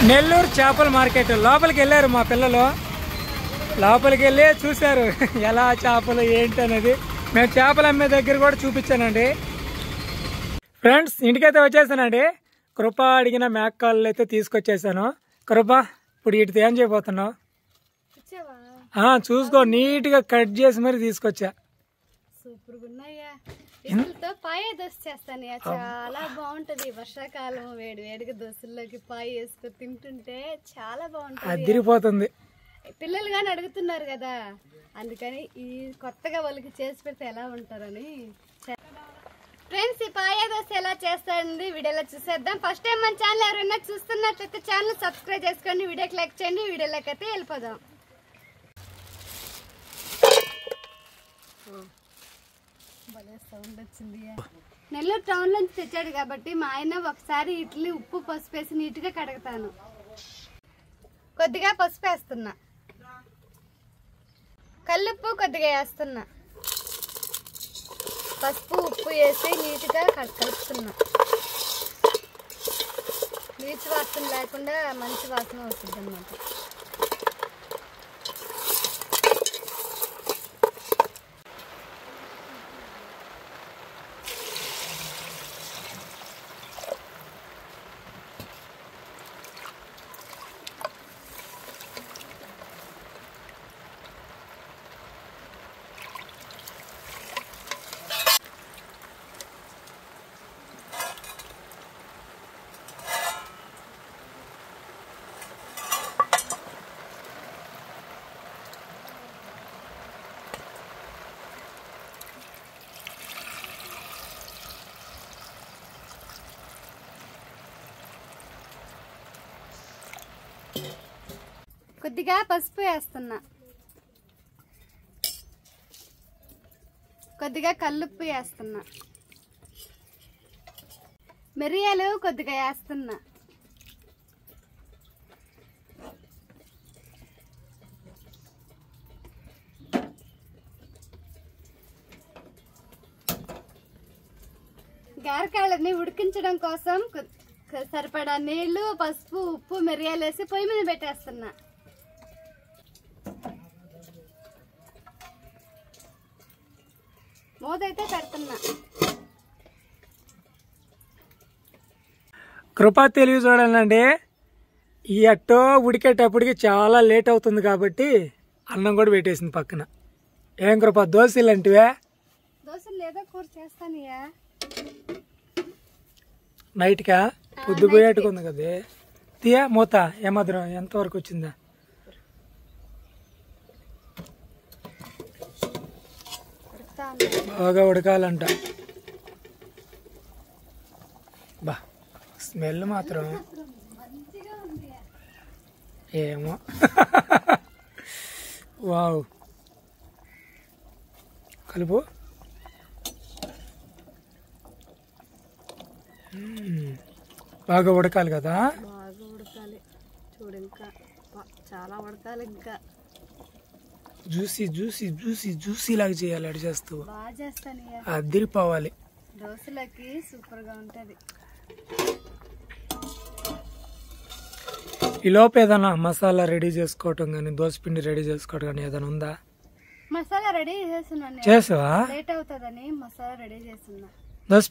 నెల్లూరు చేపల మార్కెట్ లోపలికి వెళ్ళారు మా పిల్లలు. లోపలికి వెళ్ళి చూశారు ఎలా చేపలు ఏంటి అనేది. మేము చేపలు అమ్మే దగ్గర కూడా చూపించానండి. ఫ్రెండ్స్ ఇంటికైతే వచ్చేసానండి. కృప అడిగిన మేకకాళ్ళు అయితే తీసుకొచ్చేసాను. కృప ఇప్పుడు వీటితో ఏం చేయబోతున్నావు? చూసుకో, నీట్ గా కట్ చేసి మరి తీసుకొచ్చా. సూపర్ గా ఉన్నాయా. వీటితో పాయ దోశ చేస్తాను, చాలా బాగుంటది. వర్షాకాలం వేడి వేడిగా దోశల్లోకి పాయ వేసుకొని తింటుంటే చాలా బాగుంటది, అదిరిపోతుంది. పిల్లలు గాని అడుగుతున్నారు కదా, అందుకని ఈ కొత్తగా వాళ్ళకి చేసి పెడితే ఎలా ఉంటారని. ఫ్రెండ్స్ ఈ పాయ దోశ ఎలా చేస్తారండి వీడియోలో చూసేద్దాం. ఫస్ట్ టైం మన ఛానల్ ఎవరైనా చూస్తున్నట్లయితే ఛానల్ సబ్స్క్రైబ్ చేసుకోండి, వీడియోకి లైక్ చేయండి. వీడియోలోకి అయితే వెళ్ళిపోదాం. సౌండ్ వచ్చింది. నెల్లూరు టౌన్ నుంచి తెచ్చాడు కాబట్టి మా ఆయన ఒకసారి ఇడ్లీ ఉప్పు పసుపు వేసి నీట్ గా కడుగుతాను. కొద్దిగా పసుపు వేస్తున్నా, కల్లుప్పు కొద్దిగా వేస్తున్నా, పసుపు ఉప్పు వేసి నీట్ గా కలుపుతున్నా. నీచు వాసన లేకుండా మంచి వాసన వస్తుంది అన్నమాట. కొద్దిగా పసుపు వేస్తున్నా, కొద్దిగా కల్లుప్పు వేస్తున్నా, మిరియాలు కొద్దిగా వేస్తున్నా, గారకాయలని ఉడికించడం కోసం సరిపడా నీళ్లు, పసుపు, ఉప్పు, మిరియాలు వేసి పొయ్యి మీద పెట్టేస్తున్నా. మూతైతే పెడుతున్నా. కృపా తెలివి చూడాలండి. ఈ అట్టో ఉడికేటప్పటికి చాలా లేట్ అవుతుంది కాబట్టి అన్నం కూడా పెట్టేసింది పక్కన. ఏం కృప దోశలు అంటివే? దోశలు లేదా కూర చేస్తానయ్యా. నైట్కా పొద్దు పోయేట్టుకుంది కదా. తీయా మూత ఏమాత్రం ఎంతవరకు వచ్చిందా? బాగా ఉడకాలంట. బా స్మెల్ మాత్రం ఏమో. వావ్ కలుపు. బాగా ఉడకాలి కదా. బాగా ఉడకాలి. చూడు ఇంకా చాలా ఉడకాలి. ఇంకా జ్యూసీ జ్యూసీ జ్యూసీ జ్యూసీ లాగా చేయాలి. అడి చేస్తూ బాగా చేస్తాను. అదిరిపోవాలి. దోశలకి సూపర్ గా ఉంటది. ఈ లోపు ఏదైనా మసాలా రెడీ చేసుకోవటం కానీ దోశ పిండి రెడీ చేసుకోవటం కానీ ఏదైనా ఉందా? మసాలా రెడీ చేస్తున్నాను. చేసావా? లేట్ అవుతుందని మసాలా రెడీ చేస్తున్నా. దోశ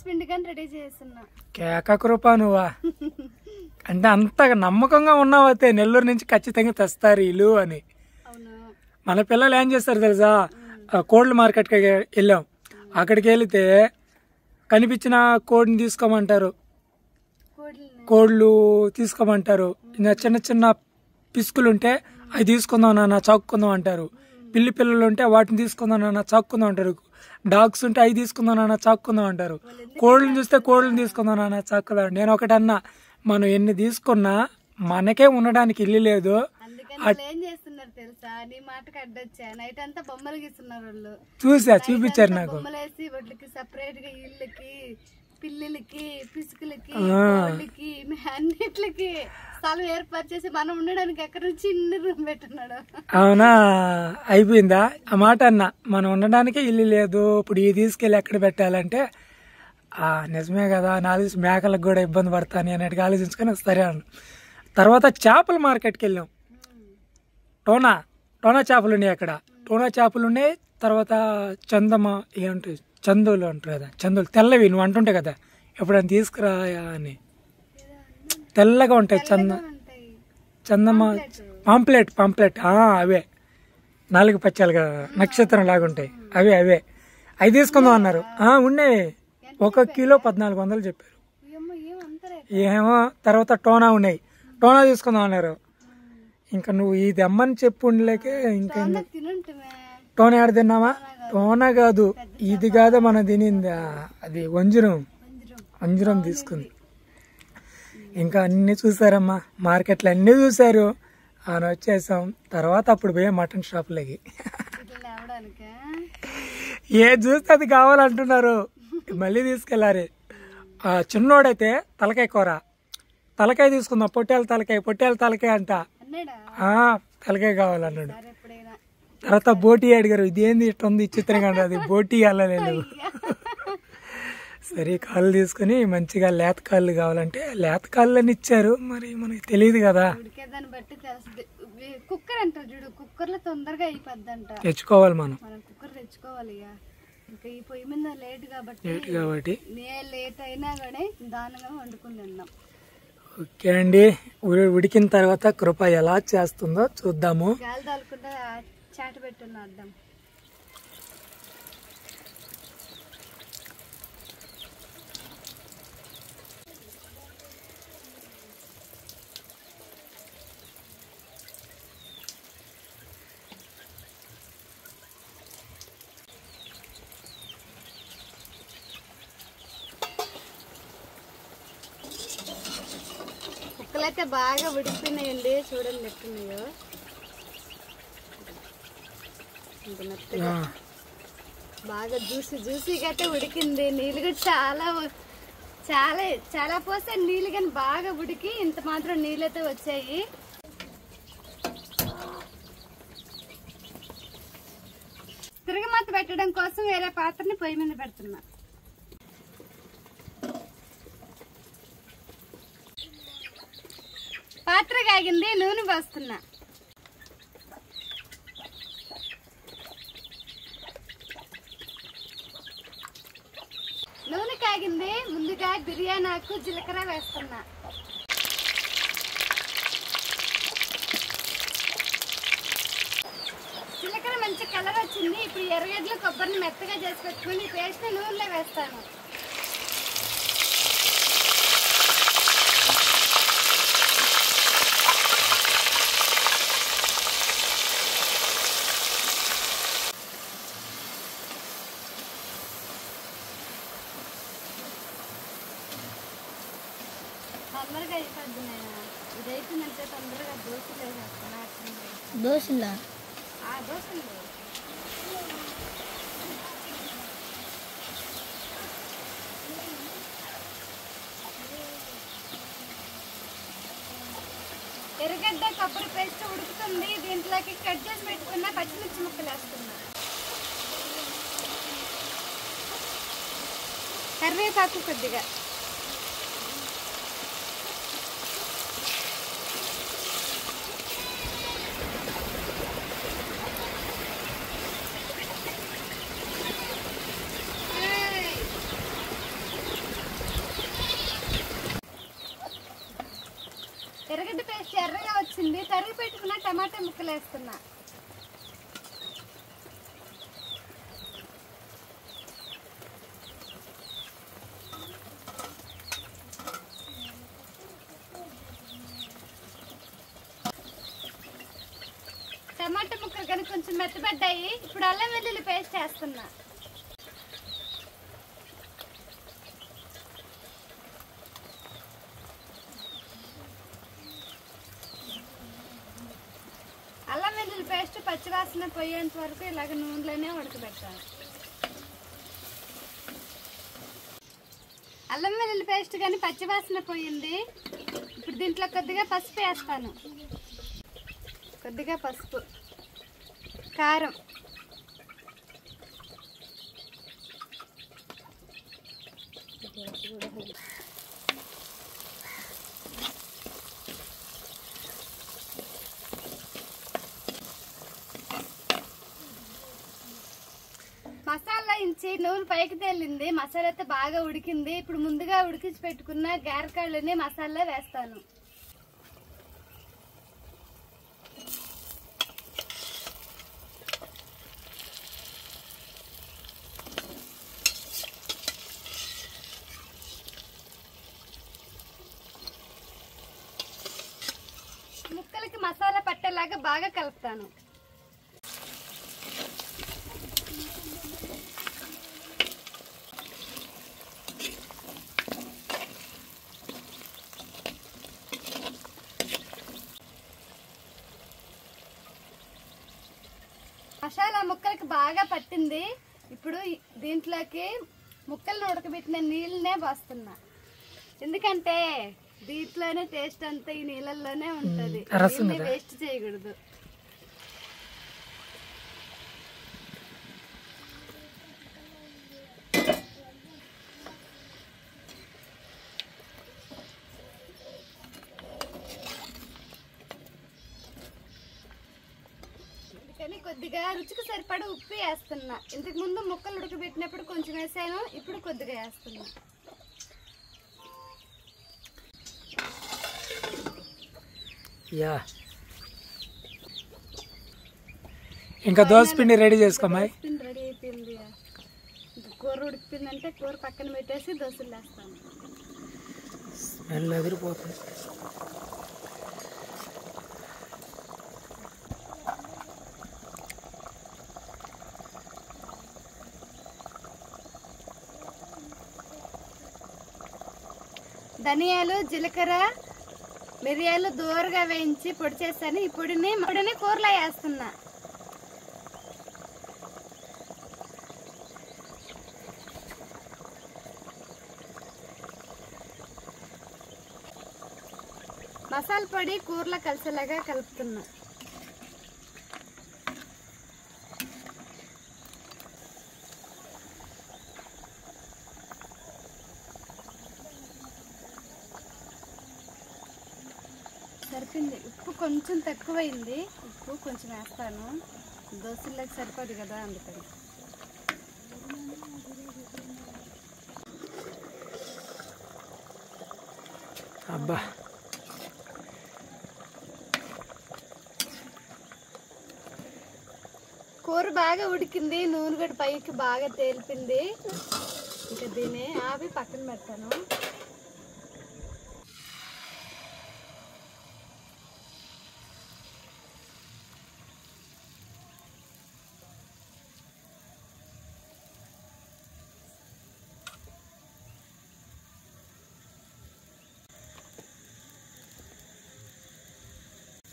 పిండి కానీ రెడీ చేస్తున్నా. కేక కృపా నువ్వా? అంటే అంతగా నమ్మకంగా ఉన్నావైతే నెల్లూరు నుంచి ఖచ్చితంగా తెస్తారు ఇల్లు అని. మన పిల్లలు ఏం చేస్తారు తెలుసా? కోళ్ళ మార్కెట్కి వెళ్ళాం. అక్కడికి వెళితే కనిపించిన కోడిని తీసుకోమంటారు, కోళ్ళు తీసుకోమంటారు. చిన్న చిన్న పిసుకులు ఉంటే అవి తీసుకుందాం నాన్న చాక్కుందాం అంటారు. పిల్లి పిల్లలు ఉంటే వాటిని తీసుకుందాం నాన్న చాక్కుందాం అంటారు. డాగ్స్ ఉంటే అవి తీసుకుందాం నాన్న చాక్కుందాం అంటారు. కోళ్ళని చూస్తే కోళ్ళని తీసుకుందాం నాన్న చాక్కుందాం. నేను ఒకటి అన్నా, మనం ఎన్ని తీసుకున్నా మనకే ఉండడానికి ఇల్లు లేదు. ఏం చేస్తున్నారు తెలుసా? నీ మాటకి అడ్డొచ్చా. నైట్ అంతా బొమ్మలు గీస్తున్నారు వాళ్ళు. చూపించారు నాకు. బొమ్మలు వేసి వాటికి సపరేట్ గా ఇళ్ళకి, పిల్లలకి, పిసుకులకి, కోళ్ళకి, అన్నిట్లకి స్థలం ఏర్పాటు చేసి మనం ఉండడానికి ఎక్కడ చిన్న రూమ్ పెట్టున్నాడు. అవునా? అయిపోయిందా ఆ మాట అన్నా? మనం ఉండడానికి ఇల్లు లేదు, ఇప్పుడు ఈ తీసుకెళ్ళి ఎక్కడ పెట్టాలంటే నిజమే కదా అని ఆలోచించి మేకలకు కూడా ఇబ్బంది పడతాను అన్నట్టుగా ఆలోచించుకొని సరే అన్న. తర్వాత చేపల మార్కెట్కి వెళ్ళాం. టోనా చేపలు ఉన్నాయి అక్కడ. టోనా చేపలు ఉన్నాయి. తర్వాత ఏమంటాయి చందులు అంటారు కదా, చందులు తెల్లవి నువ్వు అంటుంటాయి కదా ఎప్పుడైనా తీసుకురాయా అని. తెల్లగా ఉంటాయి చందమా పాంప్లెట్ అవే 4 పచ్చాలుగా నక్షత్రం లాగా ఉంటాయి అవే అవి తీసుకుందాం అన్నారు. ఉన్నాయి 1 కిలో 1400 చెప్పారు. ఏమో తర్వాత టోనా ఉన్నాయి, టోనా తీసుకుందాం అన్నారు. ఇంకా నువ్వు ఇది అమ్మని చెప్పు ఉండలేకే ఇంకా టోనా ఆడ తిన్నావా? టోనా కాదు, ఇది కాదు మనం తినింది, అది వంజరం తీసుకుంది. ఇంకా అన్ని చూసారమ్మా, మార్కెట్లో అన్నీ చూసారు అని వచ్చేసాం. తర్వాత అప్పుడు పోయే మటన్ షాప్లకి ఏది చూస్తే అది కావాలంటున్నారు, మళ్ళీ తీసుకెళ్ళారు. చిన్నోడైతే తలకాయ కూర, తలకాయ తీసుకుందాం, పొట్టేల తలకాయ అంట, తలకాయ కావాలన్నాడు. తర్వాత బోటీ అడిగారు, ఇదేంది ఇట్లా ఉంది చిత్రంగా, అది బోటీ వెళ్ళలేదు. సరే కాళ్ళు తీసుకుని మంచిగా లేత కాళ్ళు కావాలంటే లేత కాళ్ళు అని ఇచ్చారు. మరి మనకి తెలియదు కదా, కుక్కర్ అంటారు చూడు, కుక్కర్ లో తొందరగా అయిపోద్దంట, తెచ్చుకోవాలి మనం కుక్కర్ తెచ్చుకోవాలి. ఇంకా ఈ పొయ్యి మీద లేట్ కాబట్టి లేట్ అయినా కానీ దానిగా వండుకుని తిన్నాం. ఓకే అండి, ఉడికిన తర్వాత కృప ఎలా చేస్తుందో చూద్దాము. గాలి తాలకుండా చాట పెట్టున్న అర్థం. ముక్కలైతే బాగా ఉడికిపోయినాయండి, చూడండి ఎట్టున్నాయో. బాగా జ్యూసీగా అయితే ఉడికింది. నీళ్ళు కూడా చాలా పోస్తే నీళ్ళు కానీ బాగా ఉడికి ఇంత మాత్రం నీళ్ళు అయితే వచ్చాయి. తిరగమాత పెట్టడం కోసం వేరే పాత్రని పొయ్యి మీద పెడుతున్నా. పాత్ర కాగింది, నూనె పోస్తున్నా. నూనె కాగింది, ముందుగా బిర్యానీ ఆకు జీలకర్ర వేస్తున్నా. జీలకర్ర మంచి కలర్ వచ్చింది. ఇప్పుడు ఎర్రగడ్డలు కొబ్బరిని మెత్తగా చేసి పెట్టుకుని పేస్ట్ నూనెలో వేస్తాను. తొందరగా అయిపోద్ది, ఇదైతుందంటే తొందరగా దోశలు వేసేస్తాను. దోశలు ఎర్రగడ్డ కొబ్బరి పేస్ట్ ఉడుకుతుంది. దీంట్లోకి కట్ చేసి పెట్టుకున్న పచ్చిమిర్చి ముక్కలు వేస్తున్నా. కరివేపాకు కొద్దిగా, ఎర్రగడ్డ పేస్ట్ ఎర్రగా వచ్చింది. తరిగి పెట్టుకున్న టమాటా ముక్కలు వేస్తున్నా. టమాటా ముక్కలు కనుక కొంచెం మెత్తబడ్డాయి. ఇప్పుడు అల్లం వెల్లుల్లి పేస్ట్ వేస్తున్నా. అల్లం వెల్లుల్లి పేస్ట్ పచ్చివాసన పోయేంత వరకు ఇలాగ నూనెలోనే ఉడకబెట్టాలి. అల్లం వెల్లుల్లి పేస్ట్ కానీ పచ్చివాసన పోయింది. ఇప్పుడు దీంట్లో కొద్దిగా పసుపు వేస్తాను, కొద్దిగా పసుపు, కారం, మసాలా ఇంచి నూనె పైకి తేలింది. మసాలా అయితే బాగా ఉడికింది. ఇప్పుడు ముందుగా ఉడికించి పెట్టుకున్న గారెకాళ్ళని మసాలా వేస్తాను. ముక్కలకి మసాలా పట్టేలాగా బాగా కలుపుతాను. మసాలా ముక్కలకి బాగా పట్టింది. ఇప్పుడు దీంట్లోకి ముక్కలను ఉడకబెట్టిన నీళ్ళనే పోస్తున్నా. ఎందుకంటే దీంట్లోనే టేస్ట్ అంతా ఈ నీళ్ళల్లోనే ఉంటది. వేస్ట్ చేయకూడదు. అందుకని కొద్దిగా రుచికి సరిపడా ఉప్పు వేస్తున్నా. ఇంతకు ముందు ముక్కలు ఉడకబెట్టినప్పుడు కొంచెం వేసాను, ఇప్పుడు కొద్దిగా వేస్తున్నా. యా ఇంకా దోసపిండి రెడీ చేసుకోమాయి. రెడీ అయిపోయింది. కూర ఉడికిపోయిందంటే కూర పక్కన పెట్టేసి దోశలు వేస్తాను. స్మెల్ ఎదిరిపోతుంది. ధనియాలు, జీలకర్ర, మిరియాలు దూరగా వేయించి పొడి చేశాను. ఈ పొడిని కూరలో వేస్తున్నా. మసాలా పొడి కూరలో కలిసేలాగా కలుపుతున్నా. సరిపోయింది. ఉప్పు కొంచెం తక్కువైంది. ఉప్పు కొంచెం వేస్తాను. దోశల్లోకి సరిపోదు కదా, అందుకని. అబ్బా కూర బాగా ఉడికింది. నూనె కూడా పైకి బాగా తేలిపింది. ఇంకా దీన్ని ఆపి పక్కన పెడతాను.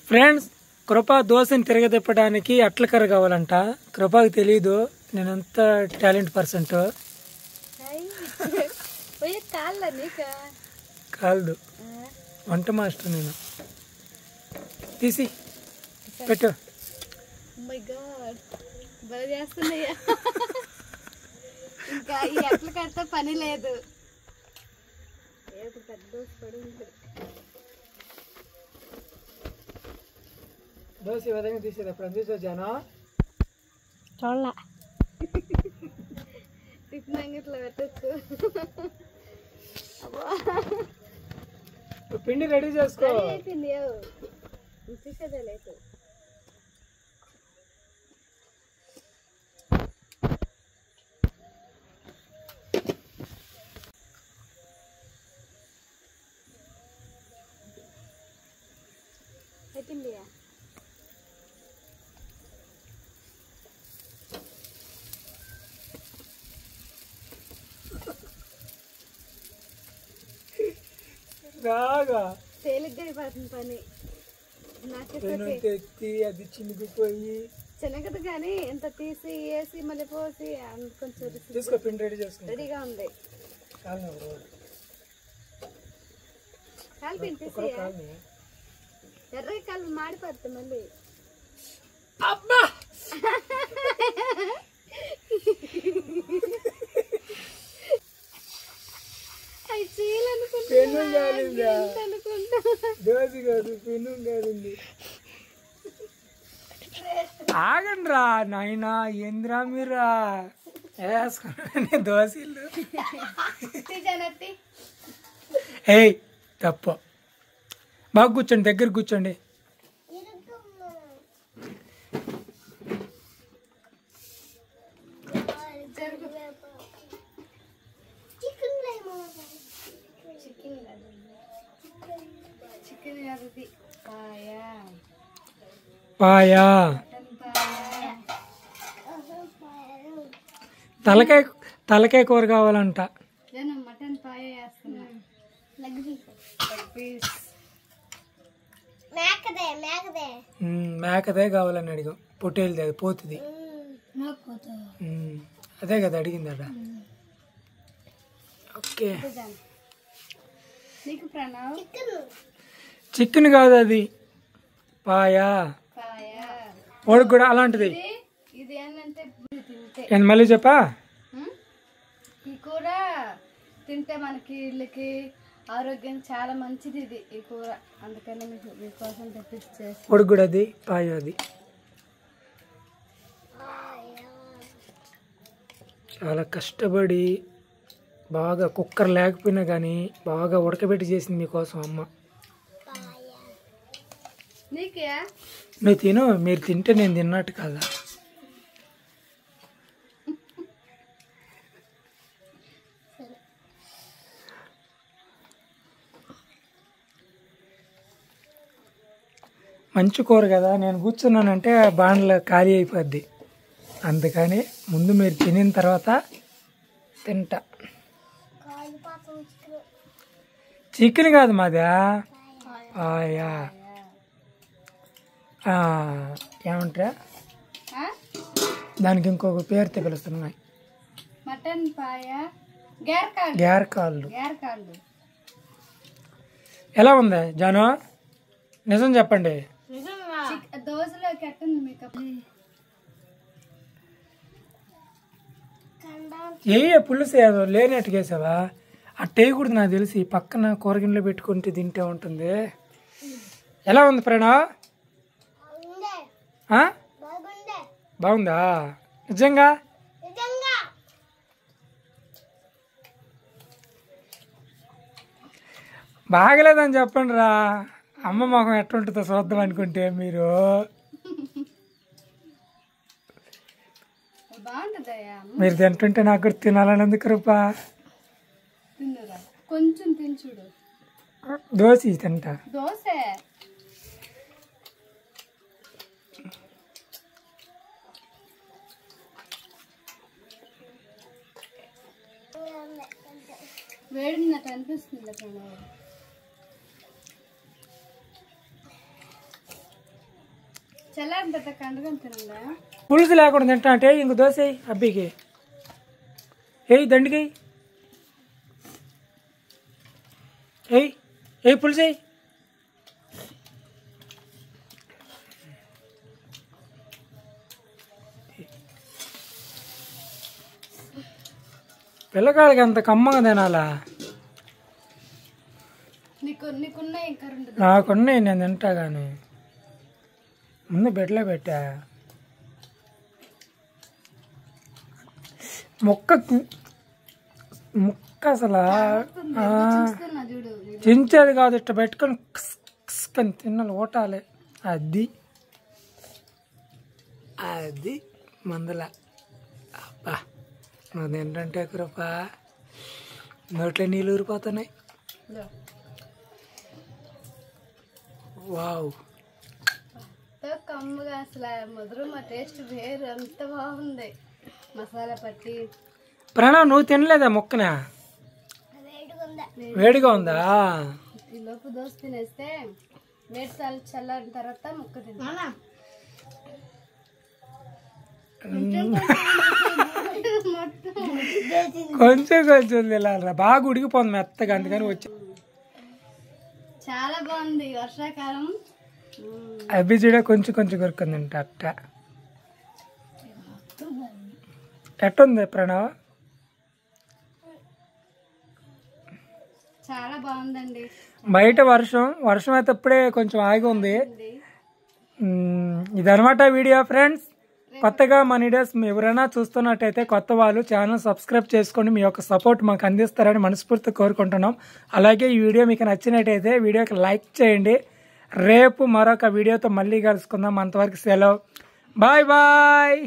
ఫ్రెండ్స్, కృప దోశని తిరగతిప్పడానికి అట్ల కర్ర కావాలంట. కృపకి తెలీదు నేనంత టాలెంట్ పర్సెంట్. కాదు, వంట మాస్టర్ నేను. తీసి పెట్టు. ఇంకా ఈ అట్ల కడితే పని లేదు. దోశ ఈ విధంగా తీసేది ఎప్పుడు చూసొచ్చాను. చూడలా టిఫిన్ అంగిట్లో పెట్టచ్చు. పిండి రెడీ చేసుకో. అయిపోయింది. చూసేదే లేదు. అయిపోయింది. బాగా తేలిగ్గా అయిపోతుంది పని. ఎత్తి అది చినిగిపోయి చిన్నగదు కానీ ఎంత తీసి వేసి మళ్ళీ పోసి కొంచెం తీసుకో. పిండి రెడీ చేసుకో. రెడీగా ఉంది. కాలు పిండి తీసి ఎర్రగా కాలు మాడిపోద్ది మళ్ళీ. అబ్బా దోశ కాదు పెను కాదండి. ఆగండి రా నాయనా, ఏంద్రా మీరా వేసుకున్నా దోశలు. ఏయ్ తప్పు. బాగా కూర్చోండి, దగ్గర కూర్చోండి. పాయా తలకాయ కూర కావాలంట. మటన్ పాయ వేస్తున్నా. మేకదే కావాలని అడిగాం. పొట్టేలుది అది పోతుంది. అదే కదా అడిగిందట. ఓకే చికెన్ కాదు అది పాయా. వాడికి కూడా అలాంటిది. ఇది ఏంటంటే నేను మళ్ళీ చెప్పా. ఈ కూర తింటే మనకి వీళ్ళకి ఆరోగ్యం చాలా మంచిది ఇది ఈ కూర. అందుకని మీకోసం తెప్పించేసి. వాడికి కూడా అది పాయా. అది చాలా కష్టపడి బాగా కుక్కర్ లేకపోయినా కానీ బాగా ఉడకబెట్టి చేసింది మీకోసం అమ్మ. నీకే నువ్వు తిను, మీరు తింటే నేను తిన్నట్టు కదా. మంచి కూర కదా, నేను కూర్చున్నానంటే బాండ్లో ఖాళీ అయిపోద్ది. అందుకని ముందు మీరు తినిన తర్వాత తింటా. చికెన్ కాదు మాదా. ఏమంటారా దానికి ఇంకొక పేరుతో పిలుస్తున్నాయి. మటన్ పాయ, గేరకాళ్ళు. గేరకాళ్ళు ఎలా ఉంది జాను? నిజం చెప్పండి. దోశలోకి ఎట్టుంది మీకు? పులుసు ఏదో లేనట్టుగా వేసావా? అట్టేయకూడదు నాకు తెలిసి. పక్కన కూరగిన్నెలో పెట్టుకుంటే తింటే ఉంటుంది. ఎలా ఉంది ప్రణవ్? బాగుందా నిజంగా? బాగలేదని చెప్పండి రా. అమ్మ మొహం ఎట్టుంటుందో చూద్దాం అనుకుంటే మీరు. మీరు తింటుంటే నాకు కూడా తినాలని ఎందుకు రూపా? కొంచెం తినచుడు. దోశ తింటా. దోశ వేడినట్టు అనిపిస్తుంది. చల్లారిన తర్వాత కండగా తినండి. పులుసు లేకుండా తింటా అంటే ఇంక దోశ అబ్బికి దండికి పులుసు పిల్లకాయలకి అంత కమ్మగా తినాలా? నాకున్నాయి, నేను తింటా. కానీ ముందు బెడ్లో పెట్టా. ముక్క అసలు చించేది కాదు, ఇట్లా పెట్టుకొని కసుకొని తిన్నాలి, ఓటాలి. అది మందల. అబ్బా నువ్వు ఏంటంటే కృపా నోట్లో నీళ్ళు ఊరిపోతున్నాయి. వావ్ కమ్ముగా అసలు మధురమ టేస్ట్ వేరు, అంత బాగుంది. మసాలా పట్టి. ప్రణవ్ నువ్వు తినలేదా ముక్కన? వేడిగా ఉందా? ఈ లోపు దోశ తినేస్తే వేడి చల్లారిన తర్వాత ముక్క తిన్నా. కొంచెం తినాలరా, బాగా ఉడికిపోతుంది మెత్తగా. అందుకని వచ్చి చాలా బాగుంది. వర్షాకాలం అవి చూడ కొంచెం కొరుకుందంట. ఎట్టుంది ప్రణవ్? చాలా బాగుందండి. బయట వర్షం అయితే ఇప్పుడే కొంచెం ఆగి ఉంది. ఇదనమాట వీడియో ఫ్రెండ్స్. కొత్తగా మన వీడియోస్ ఎవరైనా చూస్తున్నట్టయితే కొత్త వాళ్ళు ఛానల్ సబ్స్క్రైబ్ చేసుకొని మీ యొక్క సపోర్ట్ మాకు అందిస్తారని మనస్ఫూర్తిగా కోరుకుంటున్నాం. అలాగే ఈ వీడియో మీకు నచ్చినట్టయితే వీడియోకి లైక్ చేయండి. రేపు మరొక వీడియోతో మళ్ళీ కలుసుకుందాం. అంతవరకు సెలవు. Bye bye.